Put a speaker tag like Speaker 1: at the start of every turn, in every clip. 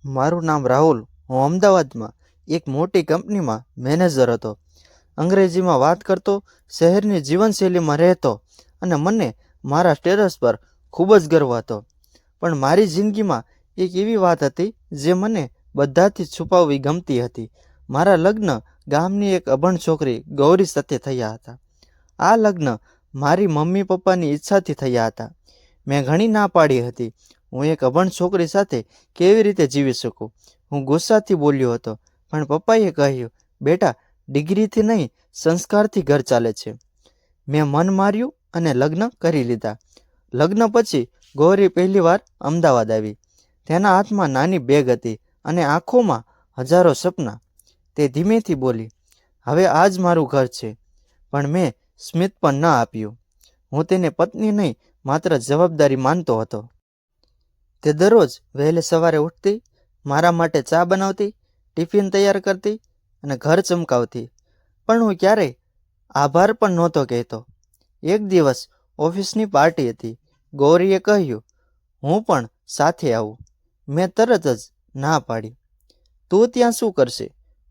Speaker 1: મારું નામ રાહુલ. હું અમદાવાદમાં એક મોટી કંપનીમાં મેનેજર હતો. અંગ્રેજીમાં વાત કરતો, શહેરની જીવનશૈલીમાં રહેતો અને મને મારા સ્ટેટસ પર ખૂબ જ ગર્વ હતો. પણ મારી જિંદગીમાં એક એવી વાત હતી જે મને બધાથી છુપાવવી ગમતી હતી. મારા લગ્ન ગામની એક અભણ છોકરી ગૌરી સાથે થયા હતા. આ લગ્ન મારી મમ્મી પપ્પાની ઈચ્છાથી થયા હતા. મેં ઘણી ના પાડી હતી. હું એક અભણ છોકરી સાથે કેવી રીતે જીવી શકું? હું ગુસ્સાથી બોલ્યો હતો. પણ પપ્પાએ કહ્યું, બેટા, ડિગ્રીથી નહીં, સંસ્કારથી ઘર ચાલે છે. મેં મન માર્યું અને લગ્ન કરી લીધા. લગ્ન પછી ગૌરી પહેલીવાર અમદાવાદ આવી. તેના હાથમાં નાની બેગ હતી અને આંખોમાં હજારો સપના. તે ધીમેથી બોલી, હવે આ જ મારું ઘર છે. પણ મેં સ્મિત પણ ન આપ્યું. હું તેને પત્ની નહીં, માત્ર જવાબદારી માનતો હતો. તે દરરોજ વહેલે સવારે ઉઠતી, મારા માટે ચા બનાવતી, ટિફિન તૈયાર કરતી અને ઘર ચમકાવતી. પણ હું ક્યારેય આભાર પણ નહોતો કહેતો. એક દિવસ ઓફિસની પાર્ટી હતી. ગૌરીએ કહ્યું, હું પણ સાથે આવું. મેં તરત જ ના પાડી. તું ત્યાં શું કરશે?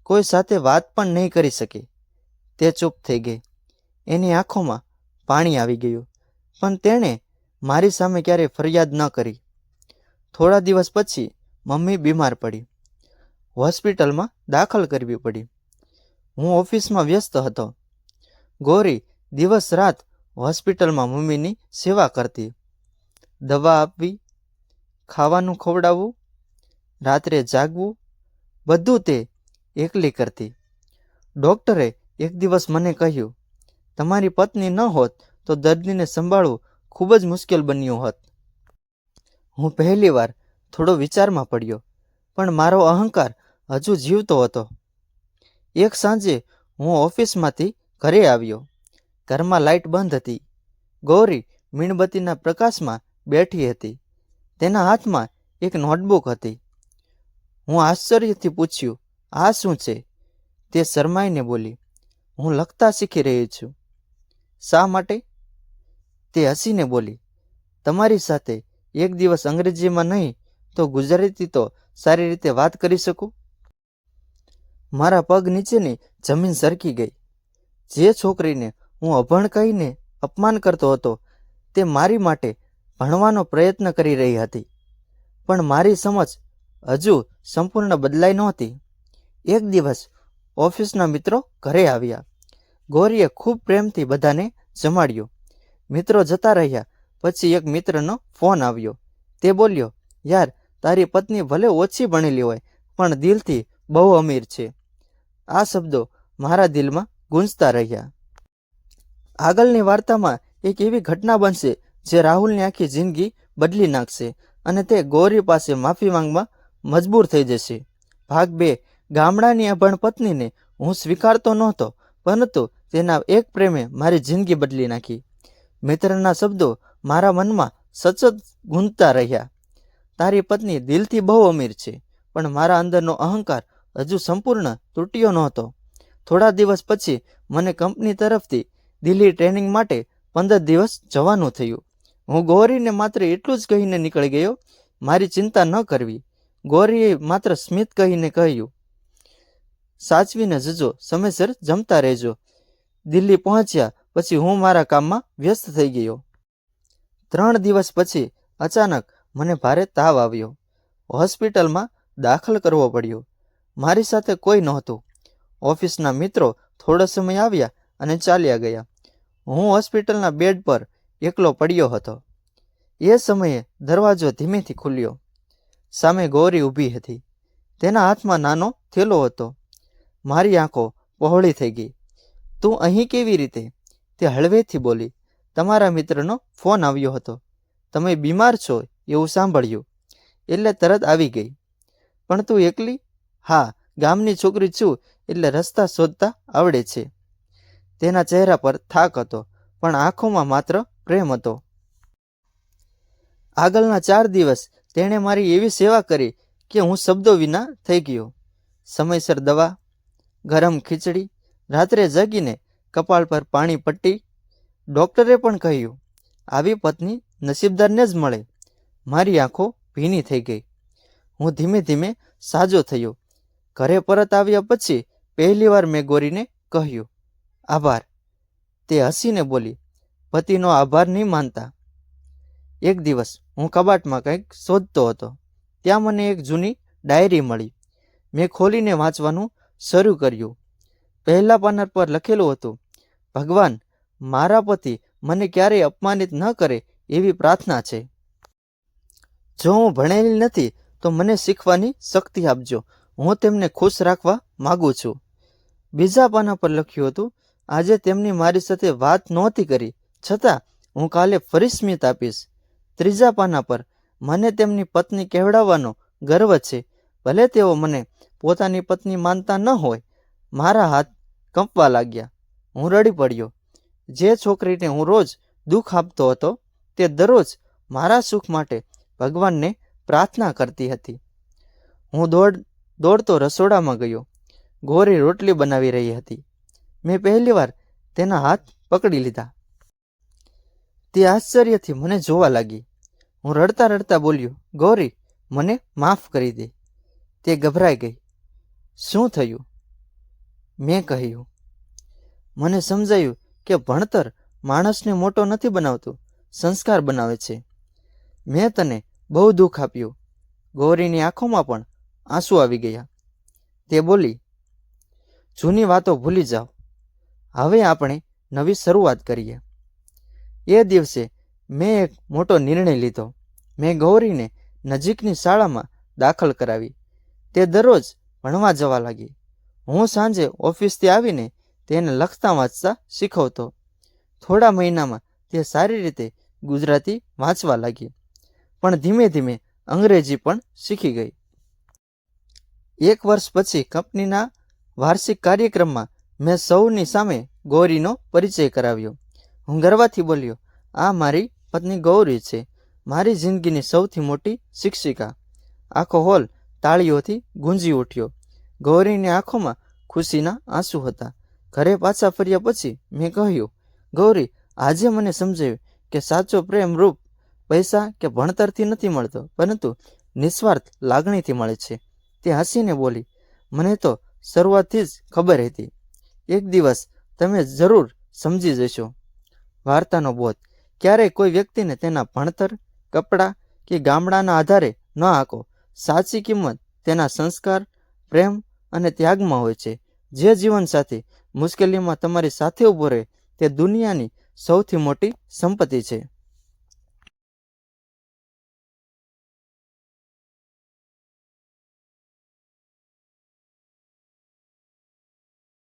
Speaker 1: કોઈ સાથે વાત પણ નહીં કરી શકે. તે ચૂપ થઈ ગઈ. એની આંખોમાં પાણી આવી ગયું. પણ તેણે મારી સામે ક્યારેય ફરિયાદ ન કરી. થોડા દિવસ પછી મમ્મી બીમાર પડી. હોસ્પિટલમાં દાખલ કરવી પડી. હું ઓફિસમાં વ્યસ્ત હતો. ગૌરી દિવસ રાત હોસ્પિટલમાં મમ્મીની સેવા કરતી. દવા આપવી, ખાવાનું ખવડાવવું, રાત્રે જાગવું, બધું તે એકલી કરતી. ડૉક્ટરે એક દિવસ મને કહ્યું, તમારી પત્ની ન હોત તો દર્દીને સંભાળવું ખૂબ જ મુશ્કેલ બન્યું હોત. હું પહેલીવાર થોડો વિચારમાં પડ્યો, પણ મારો અહંકાર હજુ જીવતો હતો. એક સાંજે હું ઓફિસમાંથી ઘરે આવ્યો. ઘરમાં લાઇટ બંધ હતી. ગૌરી મીણબત્તીના પ્રકાશમાં બેઠી હતી. તેના હાથમાં એક નોટબુક હતી. હું આશ્ચર્યથી પૂછ્યું, આ શું છે? તે શરમાઈને બોલી, હું લખતા શીખી રહી છું. શા માટે? તે હસીને બોલી, તમારી સાથે એક દિવસ અંગ્રેજીમાં નહીં તો ગુજરાતી તો સારી રીતે વાત કરી શકું. મારા પગ નીચેની જમીન સરકી ગઈ. જે છોકરીને હું અભણ કહીને અપમાન કરતો હતો, તે મારી માટે ભણવાનો પ્રયત્ન કરી રહી હતી. પણ મારી સમજ હજુ સંપૂર્ણ બદલાઈ નહોતી. એક દિવસ ઓફિસના મિત્રો ઘરે આવ્યા. ગૌરીએ ખૂબ પ્રેમથી બધાને જમાડ્યું. મિત્રો જતા રહ્યા પછી એક મિત્રનો ફોન આવ્યો. તે બોલ્યો, યાર, તારી પત્ની ભલે ઓછી ભણેલી હોય પણ દિલથી બહુ અમીર છે. આ શબ્દો મારા દિલમાં ગૂંજતા રહ્યા. આગળની વાર્તામાં એક એવી ઘટના બનશે જે રાહુલની આખી જિંદગી બદલી નાખશે અને તે ગૌરી પાસે માફી માંગવા મજબૂર થઈ જશે. ભાગ 2. ગામડાની અભણ પત્નીને હું સ્વીકારતો નહોતો, પરંતુ તેના એક પ્રેમે મારી જિંદગી બદલી નાખી. મિત્રના શબ્દો મારા મનમાં સતત ગૂંજતા રહ્યા. તારી પત્ની દિલથી બહુ અમીર છે, પણ મારા અંદરનો અહંકાર હજુ સંપૂર્ણ તૂટ્યો નહોતો. થોડા દિવસ પછી મને કંપની તરફથી દિલ્હી ટ્રેનિંગ માટે 15 દિવસ જવાનું થયું. હું ગૌરીને માત્ર એટલું જ કહીને નીકળી ગયો, મારી ચિંતા ન કરવી. ગૌરીએ માત્ર સ્મિત કહીને કહ્યું, સાચવીને જજો, સમયસર જમતા રહેજો. દિલ્હી પહોંચ્યા પછી હું મારા કામમાં વ્યસ્ત થઈ ગયો. 3 દિવસ પછી અચાનક મને ભારે તાવ આવ્યો. હોસ્પિટલમાં દાખલ કરવો પડ્યો. મારી સાથે કોઈ નહોતું. ઓફિસના મિત્રો થોડો સમય આવ્યા અને ચાલ્યા ગયા. હું હોસ્પિટલના બેડ પર એકલો પડ્યો હતો. એ સમયે દરવાજો ધીમેથી ખુલ્યો. સામે ગૌરી ઊભી હતી. તેના હાથમાં નાનો થેલો હતો. મારી આંખો પહોળી થઈ ગઈ. તું અહીં કેવી રીતે? તે હળવેથી બોલી, તમારા મિત્રનો ફોન આવ્યો હતો. તમે બીમાર છો એવું સાંભળ્યું, એટલે તરત આવી ગઈ. પણ તું એકલી? હા, ગામની છોકરી છું એટલે રસ્તા શોધતા આવડે છે. તેના ચહેરા પર થાક હતો, પણ આંખોમાં માત્ર પ્રેમ હતો. આગળના 4 દિવસ તેણે મારી એવી સેવા કરી કે હું શબ્દો વિના થઈ ગયો. સમયસર દવા, ગરમ ખીચડી, રાત્રે જગીને કપાળ પર પાણી પટ્ટી. ડૉક્ટરે પણ કહ્યું, આવી પત્ની નસીબદારને જ મળે. મારી આંખો ભીની થઈ ગઈ. હું ધીમે ધીમે સાજો થયો. ઘરે પરત આવ્યા પછી પહેલીવાર મેં ગૌરીને કહ્યું, આભાર. તે હસીને બોલી, પતિનો આભાર નહીં માનતા. એક દિવસ હું કબાટમાં કંઈક શોધતો હતો. ત્યાં મને એક જૂની ડાયરી મળી. મેં ખોલીને વાંચવાનું શરૂ કર્યું. પહેલા પાના પર લખેલું હતું, ભગવાન, મારા પતિ મને ક્યારેય અપમાનિત ન કરે એવી પ્રાર્થના છે. જો હું ભણેલી નથી તો મને શીખવાની શક્તિ આપજો. હું તેમને ખુશ રાખવા માગું છું. બીજા પાના પર લખ્યું હતું, આજે તેમની મારી સાથે વાત નહોતી કરી, છતાં હું કાલે ફરી સ્મિત આપીશ. ત્રીજા પાના પર, મને તેમની પત્ની કહેવડાવવાનો ગર્વ છે, ભલે તેઓ મને પોતાની પત્ની માનતા ન હોય. મારા હાથ કંપવા લાગ્યા. હું રડી પડ્યો. જે છોકરીને હું રોજ દુઃખ આપતો હતો તે દરરોજ મારા સુખ માટે ભગવાનને પ્રાર્થના કરતી હતી. હું દોડતો રસોડામાં ગયો. ગૌરી રોટલી બનાવી રહી હતી. મેં પહેલીવાર તેના હાથ પકડી લીધા. તે આશ્ચર્યથી મને જોવા લાગી. હું રડતા રડતા બોલ્યો, ગૌરી, મને માફ કરી દે. તે ગભરાઈ ગઈ. શું થયું? મેં કહ્યું, મને સમજાયું કે ભણતર માણસને મોટો નથી બનાવતું, સંસ્કાર બનાવે છે. મેં તને બહુ દુઃખ આપ્યું. ગૌરીની આંખોમાં પણ આંસુ આવી ગયા. તે બોલી, જૂની વાતો ભૂલી જાઓ. હવે આપણે નવી શરૂઆત કરીએ. એ દિવસે મેં એક મોટો નિર્ણય લીધો. મેં ગૌરીને નજીકની શાળામાં દાખલ કરાવી. તે દરરોજ ભણવા જવા લાગી. હું સાંજે ઓફિસથી આવીને તેને લખતા વાંચતા શીખવતો. થોડા મહિનામાં તે સારી રીતે ગુજરાતી વાંચવા લાગી, પણ ધીમે ધીમે અંગ્રેજી પણ શીખી ગઈ. 1 વર્ષ પછી કંપનીના વાર્ષિક કાર્યક્રમમાં મેં સૌની સામે ગૌરીનો પરિચય કરાવ્યો. હું ગર્વથી બોલ્યો, આ મારી પત્ની ગૌરી છે, મારી જિંદગીની સૌથી મોટી શિક્ષિકા. આખો હોલ તાળીઓથી ગુંજી ઉઠ્યો. ગૌરીની આંખોમાં ખુશીના આંસુ હતા. ઘરે પાછા ફર્યા પછી મેં કહ્યું, ગૌરી, આજે મને સમજાયું કે સાચો પ્રેમ રૂપ પૈસા કે ભણતરથી નથી મળતો, પરંતુ નિસ્વાર્થ લાગણીથી મળે છે. તે હસીને બોલી, મને તો શરૂઆતથી જ ખબર હતી. એક દિવસ તમે જરૂર સમજી જશો. વાર્તાનો બોધ, ક્યારેય કોઈ વ્યક્તિને તેના ભણતર, કપડાં કે ગામડાના આધારે ન આંકો. સાચી કિંમત તેના સંસ્કાર, પ્રેમ અને ત્યાગમાં હોય છે. જે જીવનસાથી મુશ્કેલીમાં તમારી સાથે ઊભો રહે તે દુનિયાની સૌથી મોટી સંપત્તિ છે.